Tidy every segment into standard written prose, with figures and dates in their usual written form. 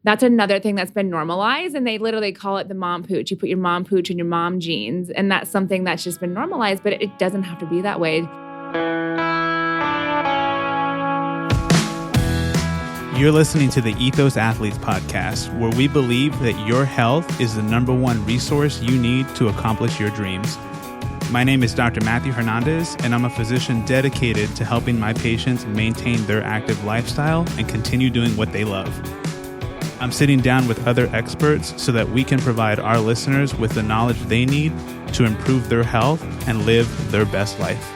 That's another thing that's been normalized, and they literally call it the mom pooch. You put your mom pooch in your mom jeans, and that's something that's just been normalized, but it doesn't have to be that way. You're listening to the Ethos Athletes podcast, where we believe that your health is the number one resource you need to accomplish your dreams. My name is Dr. Matthew Hernandez, and I'm a physician dedicated to helping my patients maintain their active lifestyle and continue doing what they love. I'm sitting down with other experts so that we can provide our listeners with the knowledge they need to improve their health and live their best life.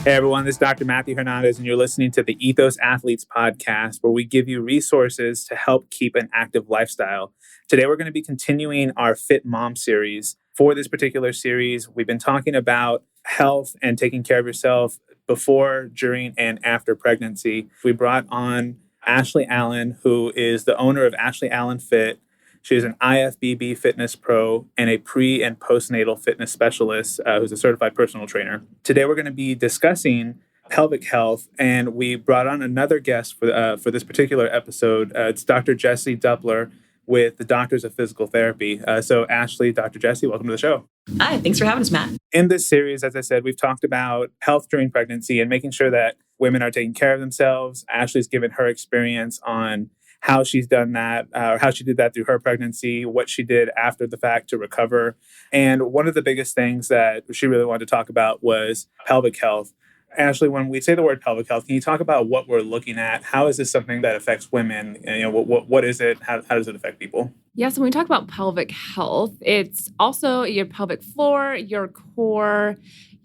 Hey everyone, this is Dr. Matthew Hernandez, and you're listening to the Ethos Athletes podcast, where we give you resources to help keep an active lifestyle. Today, we're going to be continuing our Fit Mom series. For this particular series, we've been talking about health and taking care of yourself before, during, and after pregnancy. We brought on Ashley Allen, who is the owner of Ashley Allen Fit. She is an IFBB fitness pro and a pre- and postnatal fitness specialist who's a certified personal trainer. Today, we're going to be discussing pelvic health, and we brought on another guest for this particular episode. It's Dr. Jessie Doepler with the Doctors of Physical Therapy. So Ashley, Dr. Jessie, welcome to the show. Hi, thanks for having us, Matt. In this series, as I said, we've talked about health during pregnancy and making sure that women are taking care of themselves. Ashley's given her experience on how she's done that, or how she did that through her pregnancy, what she did after the fact to recover. And one of the biggest things that she really wanted to talk about was pelvic health. Ashley, when we say the word pelvic health, can you talk about what we're looking at? How is this something that affects women? And, what is it? How does it affect people? Yeah, so when we talk about pelvic health, it's also your pelvic floor, your core,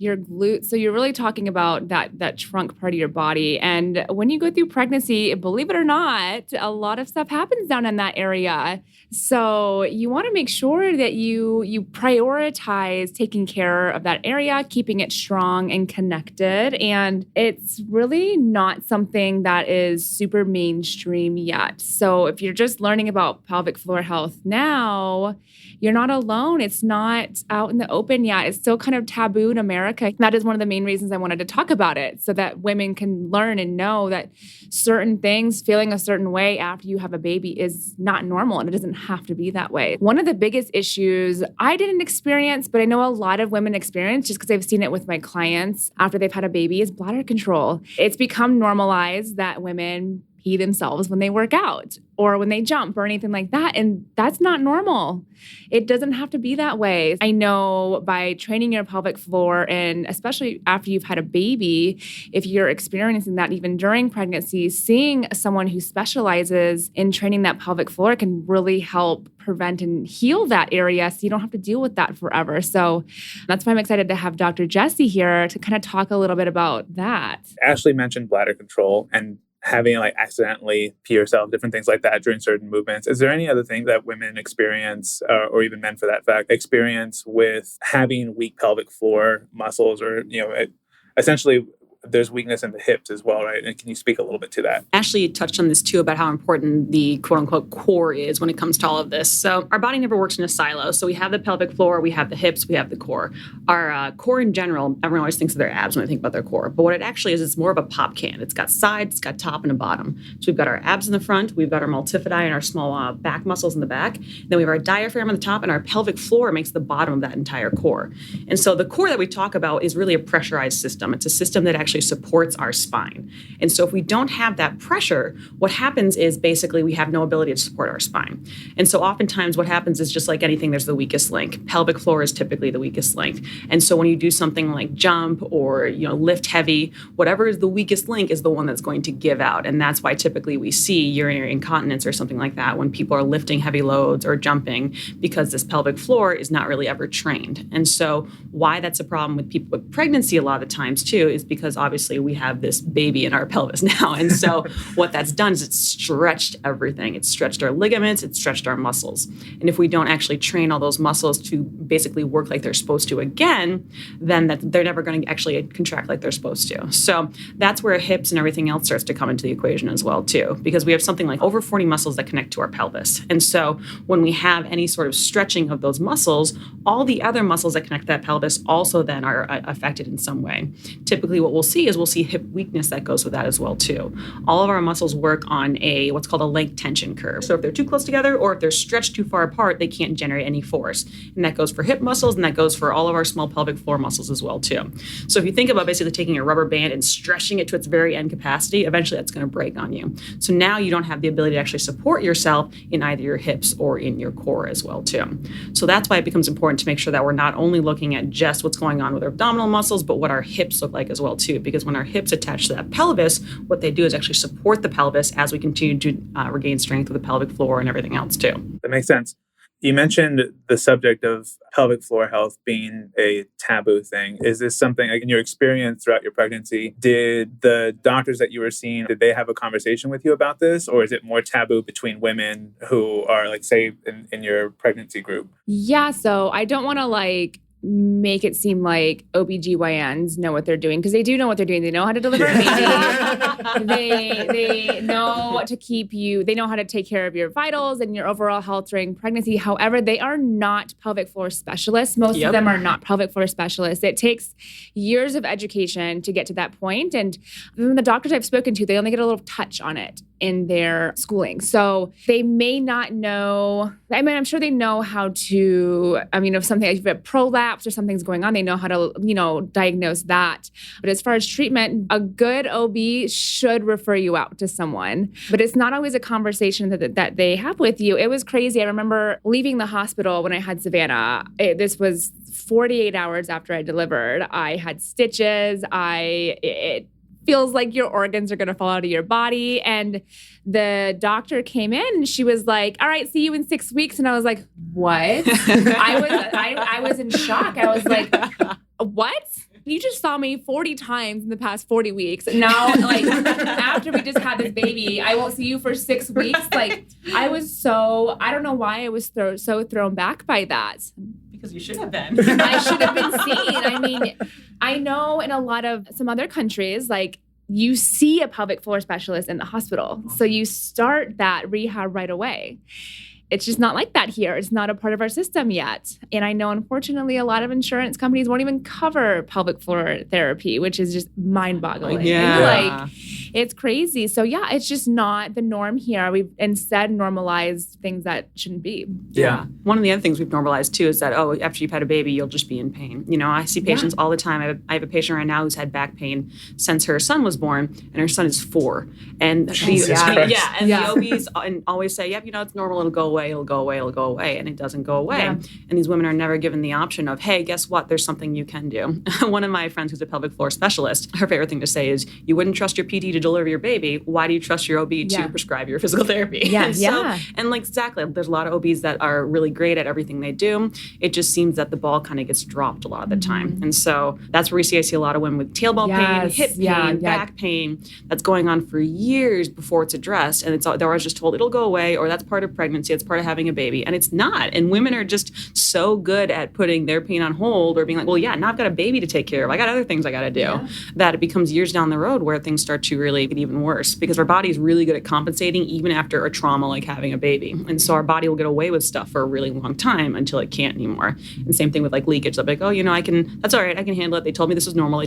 your glutes. So you're really talking about that trunk part of your body. And when you go through pregnancy, believe it or not, a lot of stuff happens down in that area. So you want to make sure that you prioritize taking care of that area, keeping it strong and connected. And it's really not something that is super mainstream yet. So if you're just learning about pelvic floor health now, you're not alone. It's not out in the open yet. It's still kind of taboo in America. That is one of the main reasons I wanted to talk about it, so that women can learn and know that certain things, feeling a certain way after you have a baby, is not normal, and it doesn't have to be that way. One of the biggest issues I didn't experience, but I know a lot of women experience just because I've seen it with my clients after they've had a baby, is bladder control. It's become normalized that women pee themselves when they work out or when they jump or anything like that. And that's not normal. It doesn't have to be that way. I know by training your pelvic floor, and especially after you've had a baby, if you're experiencing that even during pregnancy, seeing someone who specializes in training that pelvic floor can really help prevent and heal that area, so you don't have to deal with that forever. So that's why I'm excited to have Dr. Jessie here to kind of talk a little bit about that. Ashley mentioned bladder control and having accidentally pee yourself, different things like that during certain movements. Is there any other thing that women experience, or even men for that fact, experience with having weak pelvic floor muscles, or, essentially there's weakness in the hips as well, right? And can you speak a little bit to that? Ashley touched on this too, about how important the quote unquote core is when it comes to all of this. So our body never works in a silo. So we have the pelvic floor, we have the hips, we have the core. Our core in general, everyone always thinks of their abs when they think about their core. But what it actually is, it's more of a pop can. It's got sides, it's got top and a bottom. So we've got our abs in the front, we've got our multifidi and our small back muscles in the back. Then we have our diaphragm on the top, and our pelvic floor makes the bottom of that entire core. And so the core that we talk about is really a pressurized system. It's a system that actually supports our spine. And so if we don't have that pressure, what happens is basically we have no ability to support our spine. And so oftentimes what happens is, just like anything, there's the weakest link. Pelvic floor is typically the weakest link. And so when you do something like jump or, lift heavy, whatever is the weakest link is the one that's going to give out. And that's why typically we see urinary incontinence or something like that when people are lifting heavy loads or jumping, because this pelvic floor is not really ever trained. And so why that's a problem with people with pregnancy a lot of the times too is because obviously we have this baby in our pelvis now. And so what that's done is it's stretched everything. It's stretched our ligaments, it's stretched our muscles. And if we don't actually train all those muscles to basically work like they're supposed to again, then that they're never going to actually contract like they're supposed to. So that's where hips and everything else starts to come into the equation as well too, because we have something like over 40 muscles that connect to our pelvis. And so when we have any sort of stretching of those muscles, all the other muscles that connect to that pelvis also then are affected in some way. Typically what we'll see hip weakness that goes with that as well too. All of our muscles work on what's called a length tension curve. So if they're too close together or if they're stretched too far apart, they can't generate any force. And that goes for hip muscles, and that goes for all of our small pelvic floor muscles as well too. So if you think about basically taking a rubber band and stretching it to its very end capacity, eventually that's going to break on you. So now you don't have the ability to actually support yourself in either your hips or in your core as well too. So that's why it becomes important to make sure that we're not only looking at just what's going on with our abdominal muscles, but what our hips look like as well too. Because when our hips attach to that pelvis, what they do is actually support the pelvis as we continue to regain strength with the pelvic floor and everything else too. That makes sense. You mentioned the subject of pelvic floor health being a taboo thing. Is this something, like in your experience throughout your pregnancy, did the doctors that you were seeing, did they have a conversation with you about this? Or is it more taboo between women who are, like, say, in your pregnancy group? Yeah, so I don't want to make it seem like OBGYNs know what they're doing, because they do know what they're doing. They know how to deliver a baby. They know what to keep you. They know how to take care of your vitals and your overall health during pregnancy. However, they are not pelvic floor specialists. Most of them are not pelvic floor specialists. It takes years of education to get to that point. And the doctors I've spoken to, they only get a little touch on it in their schooling. So they may not know. I mean, I'm sure they know how to, if something, if a prolapse or something's going on, they know how to, diagnose that. But as far as treatment, a good OB should refer you out to someone. But it's not always a conversation that they have with you. It was crazy. I remember leaving the hospital when I had Savannah. This was 48 hours after I delivered. I had stitches. It feels like your organs are going to fall out of your body. And the doctor came in and she was like, all right, see you in 6 weeks. And I was like, what? I was in shock. I was like, what? You just saw me 40 times in the past 40 weeks. And now, after we just had this baby, I won't see you for 6 weeks. I don't know why I was so thrown back by that. Because you should have been. I should have been seen. I mean, I know in some other countries, you see a pelvic floor specialist in the hospital. So you start that rehab right away. It's just not like that here. It's not a part of our system yet. And I know, unfortunately, a lot of insurance companies won't even cover pelvic floor therapy, which is just mind-boggling. Yeah. It's crazy. So, yeah, it's just not the norm here. We've instead normalized things that shouldn't be. Yeah. One of the other things we've normalized, too, is that, after you've had a baby, you'll just be in pain. I see patients all the time. I have a patient right now who's had back pain since her son was born, and her son is 4. And the OBs always say, yep, it's normal, it'll go away, and it doesn't go away. Yeah. And these women are never given the option of, hey, guess what? There's something you can do. One of my friends who's a pelvic floor specialist, her favorite thing to say is, you wouldn't trust your PT to deliver your baby. Why do you trust your OB to prescribe your physical therapy? Exactly. There's a lot of OBs that are really great at everything they do. It just seems that the ball kind of gets dropped a lot of the time. And so that's where I see a lot of women with tailbone pain, hip pain, back pain that's going on for years before it's addressed. And they're always just told it'll go away, or that's part of pregnancy, it's part of having a baby. And it's not. And women are just so good at putting their pain on hold or being like, well, yeah, now I've got a baby to take care of. I got other things I got to do. That it becomes years down the road where things start to really get even worse, because our body is really good at compensating even after a trauma like having a baby. And so our body will get away with stuff for a really long time until it can't anymore. And same thing with leakage. They'll be like, that's all right. I can handle it. They told me this was normal.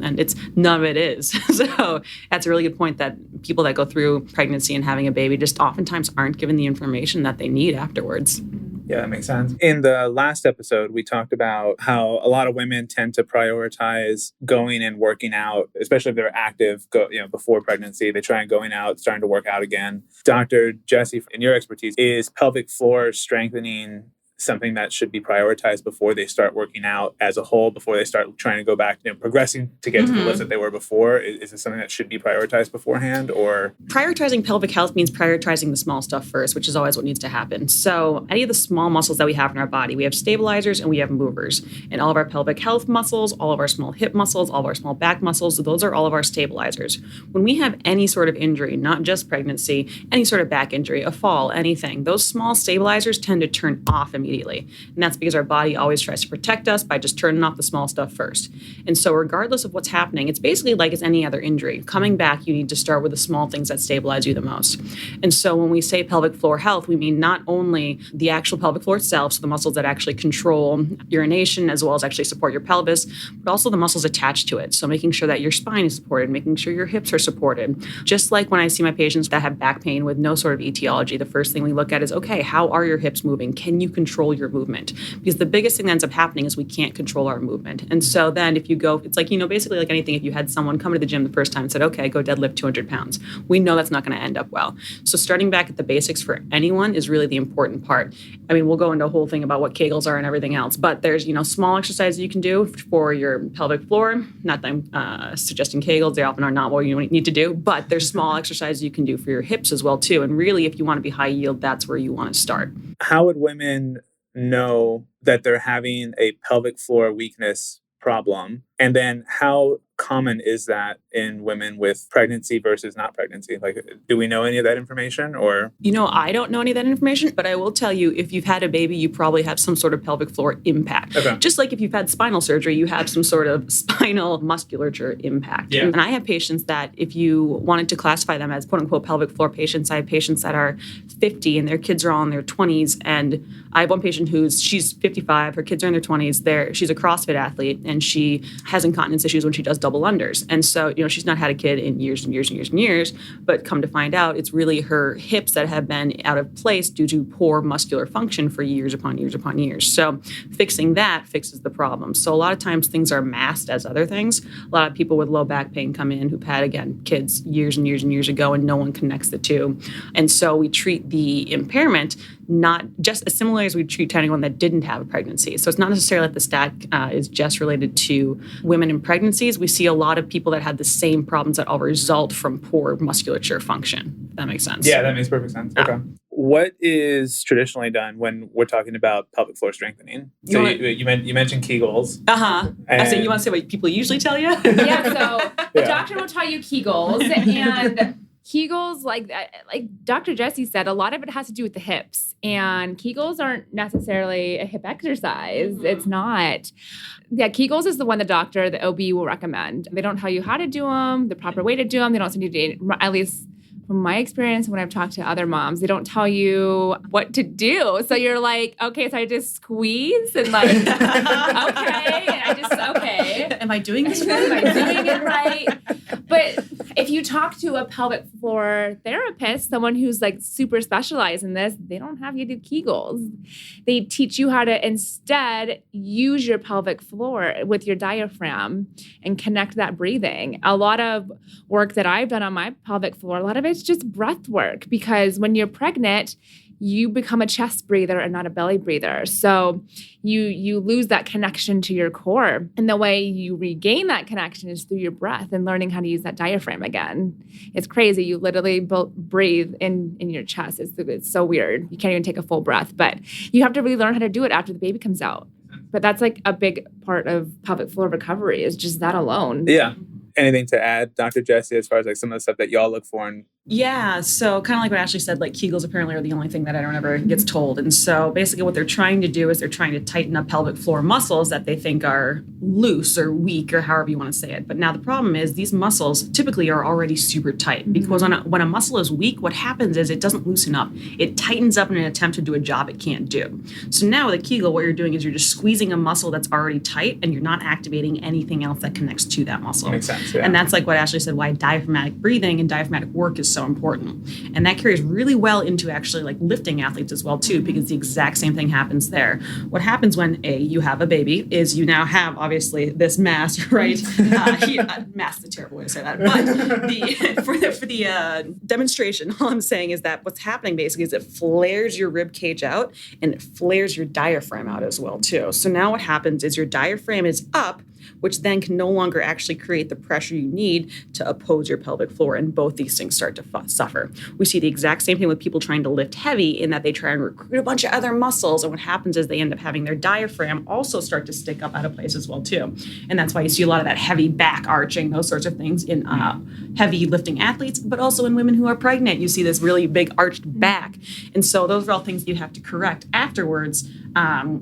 And it's none of it is. So that's a really good point, that people that go through pregnancy and having a baby just oftentimes aren't given the information that they need afterwards. Yeah, that makes sense. In the last episode, we talked about how a lot of women tend to prioritize going and working out, especially if they're active, before pregnancy. They try and going out, starting to work out again. Dr. Jessie, in your expertise, is pelvic floor strengthening something that should be prioritized before they start working out as a whole, before they start trying to go back, progressing to get to the lifts that they were before? Is it something that should be prioritized beforehand, or? Prioritizing pelvic health means prioritizing the small stuff first, which is always what needs to happen. So any of the small muscles that we have in our body, we have stabilizers and we have movers. And all of our pelvic health muscles, all of our small hip muscles, all of our small back muscles, those are all of our stabilizers. When we have any sort of injury, not just pregnancy, any sort of back injury, a fall, anything, those small stabilizers tend to turn off immediately. immediately. And that's because our body always tries to protect us by just turning off the small stuff first. And so regardless of what's happening, it's basically like it's any other injury. Coming back, you need to start with the small things that stabilize you the most. And so when we say pelvic floor health, we mean not only the actual pelvic floor itself, so the muscles that actually control urination as well as actually support your pelvis, but also the muscles attached to it. So making sure that your spine is supported, making sure your hips are supported. Just like when I see my patients that have back pain with no sort of etiology, the first thing we look at is, okay, how are your hips moving? Can you control your movement? Because the biggest thing that ends up happening is we can't control our movement. And so then if you go, it's like, basically like anything, if you had someone come to the gym the first time and said, okay, go deadlift 200 pounds, we know that's not going to end up well. So starting back at the basics for anyone is really the important part. I mean, we'll go into a whole thing about what Kegels are and everything else, but there's, small exercises you can do for your pelvic floor. Not that I'm suggesting Kegels, they often are not what you need to do, but there's small exercises you can do for your hips as well too. And really, if you want to be high yield, that's where you want to start. How would women know that they're having a pelvic floor weakness problem? And then how common is that in women with pregnancy versus not pregnancy? Like, do we know any of that information or? I don't know any of that information, but I will tell you, if you've had a baby, you probably have some sort of pelvic floor impact. Okay. Just like if you've had spinal surgery, you have some sort of spinal musculature impact. Yeah. And I have patients that if you wanted to classify them as quote unquote pelvic floor patients, I have patients that are 50 and their kids are all in their 20s. And I have one patient she's 55, her kids are in their 20s. She's a CrossFit athlete and she has incontinence issues when she does double unders. And so, she's not had a kid in years and years and years and years, but come to find out, it's really her hips that have been out of place due to poor muscular function for years upon years upon years. So fixing that fixes the problem. So a lot of times things are masked as other things. A lot of people with low back pain come in who've had, again, kids years and years and years ago, and no one connects the two. And so we treat the impairment not just as similarly as we treat anyone that didn't have a pregnancy. So it's not necessarily that the stat is just related to women in pregnancies. We see a lot of people that have the same problems that all result from poor musculature function. If that makes sense. Yeah, that makes perfect sense. Okay. What is traditionally done when we're talking about pelvic floor strengthening? So you mentioned Kegels. I said, you want to say what people usually tell you? Yeah, so the doctor will tell you Kegels, and Kegels, like Dr. Jesse said, a lot of it has to do with the hips, and Kegels aren't necessarily a hip exercise. Mm-hmm. It's not. Yeah, Kegels is the one the OB will recommend. They don't tell you how to do them, the proper way to do them. They don't send you to, at least from my experience when I've talked to other moms, they don't tell you what to do. So you're like, okay, so I just squeeze and like, okay, and I just, okay. Am I doing this right? Am I doing it right? But if you talk to a pelvic floor therapist, someone who's like super specialized in this, they don't have you do Kegels. They teach you how to instead use your pelvic floor with your diaphragm and connect that breathing. A lot of work that I've done on my pelvic floor, a lot of it's just breath work, because when you're pregnant, you become a chest breather and not a belly breather. So you lose that connection to your core. And the way you regain that connection is through your breath and learning how to use that diaphragm again. It's crazy. You literally breathe in your chest. It's so weird. You can't even take a full breath. But you have to really learn how to do it after the baby comes out. But that's like a big part of pelvic floor recovery, is just that alone. Yeah. Anything to add, Dr. Jesse, as far as like some of the stuff that y'all look for? Yeah, so kind of like what Ashley said, like Kegels apparently are the only thing that I don't ever gets told. And so basically what they're trying to do is they're trying to tighten up pelvic floor muscles that they think are loose or weak or however you want to say it. But now the problem is these muscles typically are already super tight, because when a muscle is weak, what happens is it doesn't loosen up. It tightens up in an attempt to do a job it can't do. So now with a Kegel, what you're doing is you're just squeezing a muscle that's already tight and you're not activating anything else that connects to that muscle. Makes sense, yeah. And that's like what Ashley said, why diaphragmatic breathing and diaphragmatic work is so important. And that carries really well into actually like lifting athletes as well too, because the exact same thing happens there. What happens when you have a baby is you now have obviously this mass, right? Mass is a terrible way to say that. But for the demonstration, all I'm saying is that what's happening basically is it flares your rib cage out and it flares your diaphragm out as well too. So now what happens is your diaphragm is up, which then can no longer actually create the pressure you need to oppose your pelvic floor. And both these things start to suffer. We see the exact same thing with people trying to lift heavy, in that they try and recruit a bunch of other muscles. And what happens is they end up having their diaphragm also start to stick up out of place as well too. And that's why you see a lot of that heavy back arching, those sorts of things in heavy lifting athletes, but also in women who are pregnant. You see this really big arched back. And so those are all things you have to correct afterwards.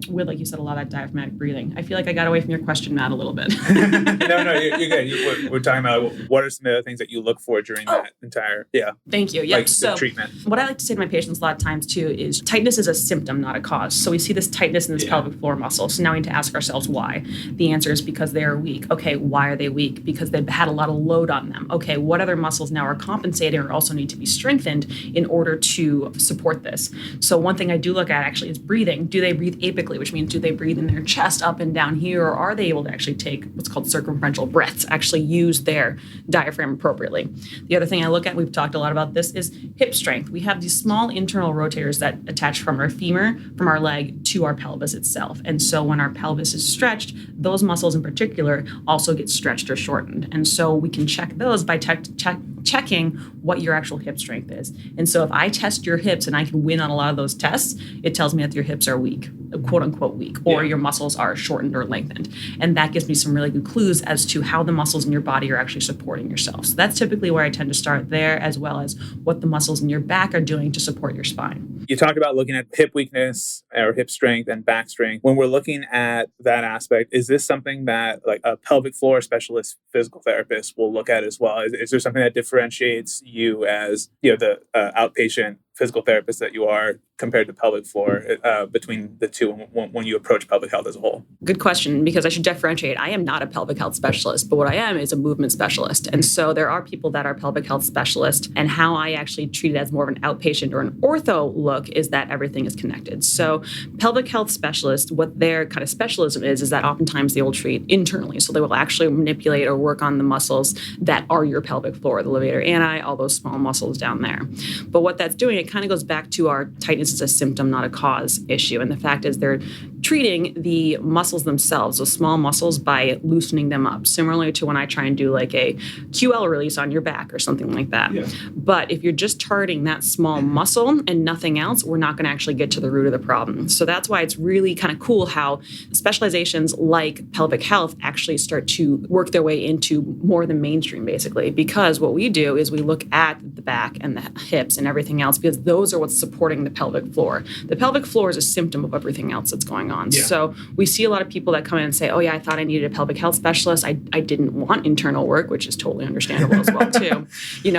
with, like you said, a lot of that diaphragmatic breathing. I feel like I got away from your question, Matt, a little bit. No, you're good. We're talking about what are some of the things that you look for during that entire, Thank you. Yep. like So the treatment. what I like to say to my patients a lot of times too is tightness is a symptom, not a cause. So we see this tightness in this pelvic floor muscle. So now we need to ask ourselves why. The answer is because they are weak. Okay, why are they weak? Because they've had a lot of load on them. Okay, what other muscles now are compensating or also need to be strengthened in order to support this? So one thing I do look at actually is breathing. Do they breathe apically, which means do they breathe in their chest up and down here, or are they able to actually take what's called circumferential breaths, actually use their diaphragm appropriately? The other thing I look at, we've talked a lot about this, is hip strength. We have these small internal rotators that attach from our femur, from our leg, to our pelvis itself. And so when our pelvis is stretched, those muscles in particular also get stretched or shortened. And so we can check those by checking what your actual hip strength is. And so if I test your hips and I can win on a lot of those tests, it tells me that your hips are weak, quote unquote weak, or your muscles are shortened or lengthened. And that gives me some really good clues as to how the muscles in your body are actually supporting yourself. So that's typically where I tend to start there, as well as what the muscles in your back are doing to support your spine. You talked about looking at hip weakness or hip strength and back strength. When we're looking at that aspect, is this something that like a pelvic floor specialist physical therapist will look at as well? Is there something that differentiates you as the outpatient physical therapist that you are compared to pelvic floor between the two when you approach pelvic health as a whole? Good question, because I should differentiate. I am not a pelvic health specialist, but what I am is a movement specialist. And so there are people that are pelvic health specialists, and how I actually treat it as more of an outpatient or an ortho look is that everything is connected. So pelvic health specialists, what their kind of specialism is that oftentimes they will treat internally. So they will actually manipulate or work on the muscles that are your pelvic floor, the levator ani, all those small muscles down there. But what that's doing, it kind of goes back to our tightness is a symptom, not a cause issue. And the fact is they're treating the muscles themselves, those small muscles, by loosening them up, similarly to when I try and do like a QL release on your back or something like that. Yeah. But if you're just targeting that small muscle and nothing else, we're not going to actually get to the root of the problem. So that's why it's really kind of cool how specializations like pelvic health actually start to work their way into more the mainstream, basically, because what we do is we look at the back and the hips and everything else, because those are what's supporting the pelvic floor. The pelvic floor is a symptom of everything else that's going on. Yeah. So we see a lot of people that come in and say, oh yeah, I thought I needed a pelvic health specialist. I didn't want internal work, which is totally understandable as well too,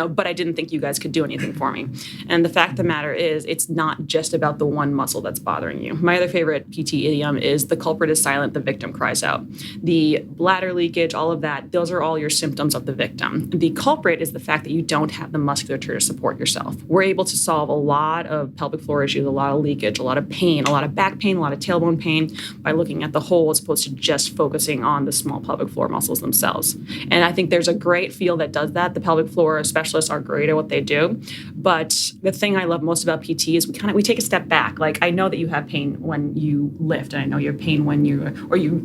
but I didn't think you guys could do anything for me. And the fact of the matter is it's not just about the one muscle that's bothering you. My other favorite PT idiom is the culprit is silent, the victim cries out. The bladder leakage, all of that, those are all your symptoms of the victim. The culprit is the fact that you don't have the musculature to support yourself. We're able to solve a lot of pelvic floor issues, a lot of leakage, a lot of pain, a lot of back pain, a lot of tailbone pain by looking at the whole as opposed to just focusing on the small pelvic floor muscles themselves. And I think there's a great field that does that. The pelvic floor specialists are great at what they do. But the thing I love most about PT is we take a step back. Like, I know that you have pain when you lift, and I know you have pain when you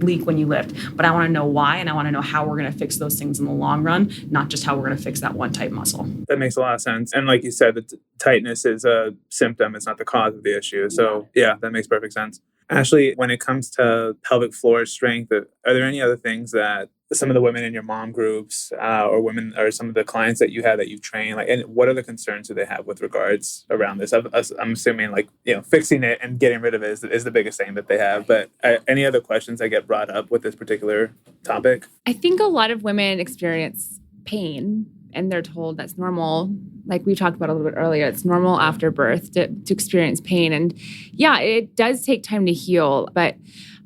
leak when you lift, but I want to know why, and I want to know how we're going to fix those things in the long run, not just how we're going to fix that one type muscle. That makes a lot of sense. And like you said, the tightness is a symptom. It's not the cause of the issue. So yeah, that makes perfect sense. Ashley, when it comes to pelvic floor strength, are there any other things that some of the women in your mom groups or some of the clients that you have that you've trained, and what other concerns do they have with regards around this? I'm assuming fixing it and getting rid of it is the biggest thing that they have. But any other questions that get brought up with this particular topic? I think a lot of women experience pain and they're told that's normal. Like we talked about a little bit earlier, it's normal after birth to experience pain. And yeah, it does take time to heal. But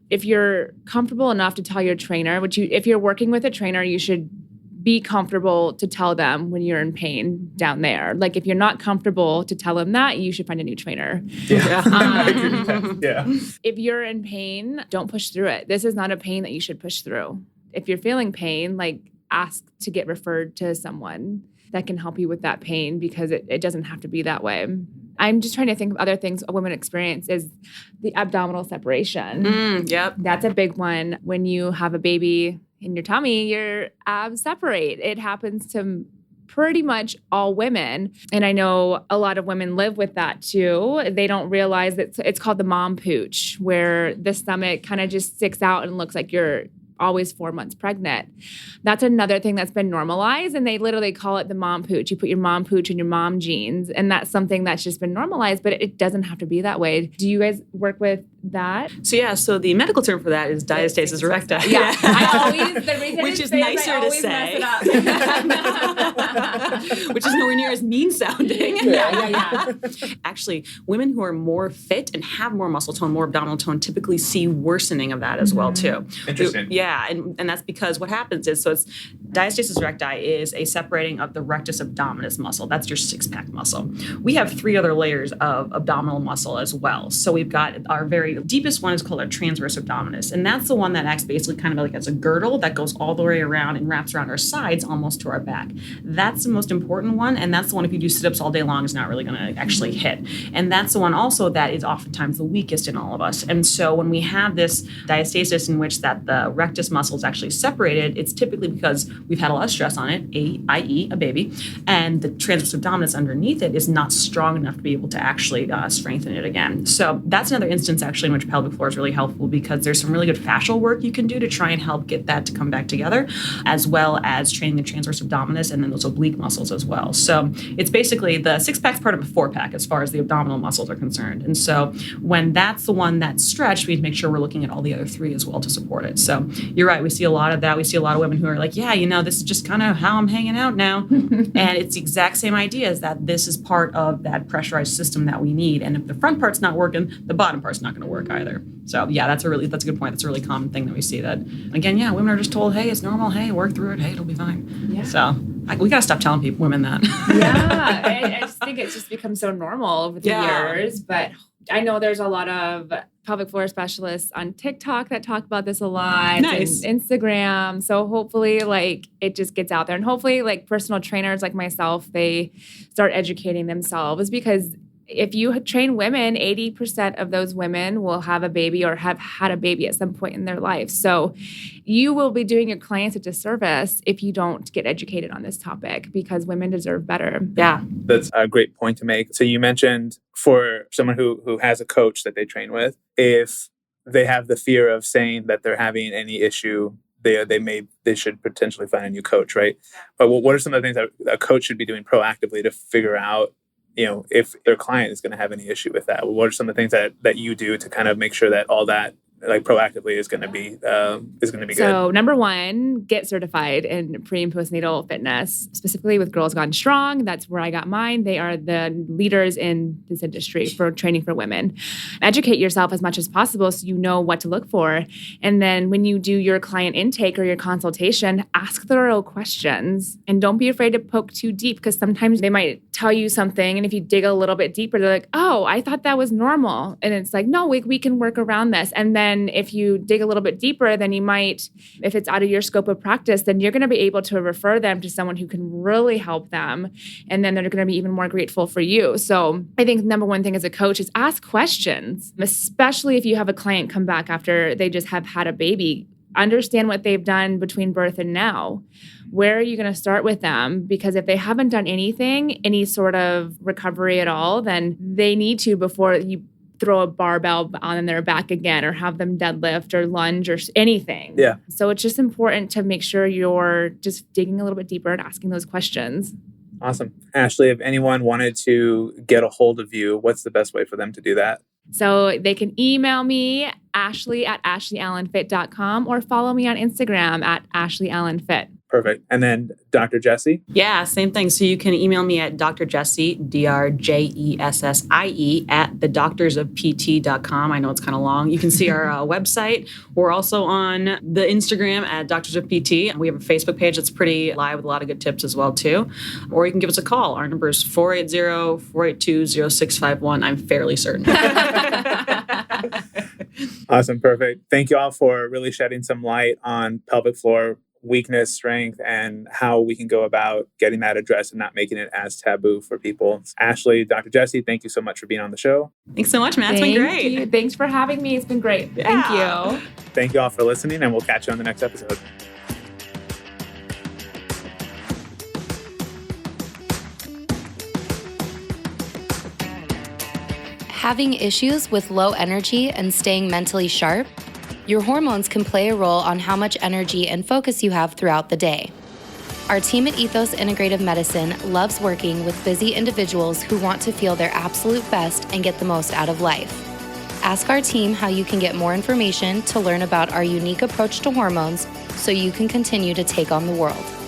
if you're comfortable enough to tell your trainer, if you're working with a trainer, you should be comfortable to tell them when you're in pain down there. Like if you're not comfortable to tell them that, you should find a new trainer. Yeah. If you're in pain, don't push through it. This is not a pain that you should push through. If you're feeling pain, ask to get referred to someone that can help you with that pain, because it doesn't have to be that way. I'm just trying to think of other things a woman experience is the abdominal separation. Yep. That's a big one. When you have a baby in your tummy, your abs separate. It happens to pretty much all women. And I know a lot of women live with that too. They don't realize that it's called the mom pooch, where the stomach kind of just sticks out and looks like you're always 4 months pregnant. That's another thing that's been normalized, and they literally call it the mom pooch. You put your mom pooch in your mom jeans, and that's something that's just been normalized, but it doesn't have to be that way. Do you guys work with that? So the medical term for that is diastasis recti. Yeah. The reason Which is I nicer to say. Which is nowhere near as mean sounding. Yeah. Actually, women who are more fit and have more muscle tone, more abdominal tone, typically see worsening of that as well, too. Interesting. Yeah, and that's because what happens is, so it's diastasis recti is a separating of the rectus abdominis muscle. That's your six-pack muscle. We have 3 other layers of abdominal muscle as well. So we've got our very deepest one is called our transverse abdominis, and that's the one that acts basically kind of like as a girdle that goes all the way around and wraps around our sides almost to our back. That's the most important one, and that's the one if you do sit-ups all day long is not really going to actually hit. And that's the one also that is oftentimes the weakest in all of us. And so when we have this diastasis in which that the rectus muscle is actually separated, it's typically because we've had a lot of stress on it, i.e. a baby, and the transverse abdominis underneath it is not strong enough to be able to actually strengthen it again. So that's another instance actually in which pelvic floor is really helpful because there's some really good fascial work you can do to try and help get that to come back together, as well as training the transverse abdominis and then those oblique muscles as well. So it's basically the 6-pack's part of a 4-pack as far as the abdominal muscles are concerned. And so when that's the one that's stretched, we need to make sure we're looking at all the other 3 as well to support it. So you're right. We see a lot of that. We see a lot of women who are like, yeah, this is just kind of how I'm hanging out now. And it's the exact same idea as that this is part of that pressurized system that we need. And if the front part's not working, the bottom part's not going to work either. So yeah, that's a good point. That's a really common thing that we see that, again, women are just told, hey, it's normal. Hey, work through it. Hey, it'll be fine. Yeah. So we got to stop telling women that. Yeah. I just think it's just become so normal over the years. But I know there's a lot of pelvic floor specialists on TikTok that talk about this a lot. Nice. And Instagram. So hopefully it just gets out there. And hopefully personal trainers like myself, they start educating themselves because if you train women, 80% of those women will have a baby or have had a baby at some point in their life. So you will be doing your clients a disservice if you don't get educated on this topic because women deserve better. Yeah. That's a great point to make. So you mentioned for someone who has a coach that they train with, if they have the fear of saying that they're having any issue, they should potentially find a new coach, right? But what are some of the things that a coach should be doing proactively to figure out if their client is going to have any issue with that? What are some of the things that you do to kind of make sure that all that proactively is going to be good? So number 1, get certified in pre and postnatal fitness, specifically with Girls Gone Strong. That's where I got mine. They are the leaders in this industry for training for women. Educate yourself as much as possible so you know what to look for. And then when you do your client intake or your consultation, ask thorough questions and don't be afraid to poke too deep because sometimes they might tell you something and if you dig a little bit deeper, they're like, oh, I thought that was normal. And it's like, no, we can work around this. And then if you dig a little bit deeper, then you might, if it's out of your scope of practice, then you're going to be able to refer them to someone who can really help them. And then they're going to be even more grateful for you. So I think number 1 thing as a coach is ask questions, especially if you have a client come back after they just have had a baby. Understand what they've done between birth and now. Where are you going to start with them? Because if they haven't done anything, any sort of recovery at all, then they need to before you throw a barbell on their back again or have them deadlift or lunge or anything. Yeah. So it's just important to make sure you're just digging a little bit deeper and asking those questions. Awesome. Ashley, if anyone wanted to get a hold of you, what's the best way for them to do that? So they can email me, ashley@ashleyallenfit.com, or follow me on Instagram @ashleyallenfit. Perfect. And then Dr. Jessie? Yeah, same thing. So you can email me at Dr. Jessie, DrJessie, @thedoctorsofpt.com. I know it's kind of long. You can see our website. We're also on the Instagram at Doctors of PT. We have a Facebook page that's pretty live with a lot of good tips as well, too. Or you can give us a call. Our number is 480-482-0651. I'm fairly certain. Awesome. Perfect. Thank you all for really shedding some light on pelvic floor weakness, strength, and how we can go about getting that addressed and not making it as taboo for people. Ashley, Dr. Jessie, thank you so much for being on the show. Thanks so much, Matt. It's been great. Thank you. Thanks for having me. It's been great. Yeah. Thank you. Thank you all for listening, and we'll catch you on the next episode. Having issues with low energy and staying mentally sharp? Your hormones can play a role on how much energy and focus you have throughout the day. Our team at Ethos Integrative Medicine loves working with busy individuals who want to feel their absolute best and get the most out of life. Ask our team how you can get more information to learn about our unique approach to hormones so you can continue to take on the world.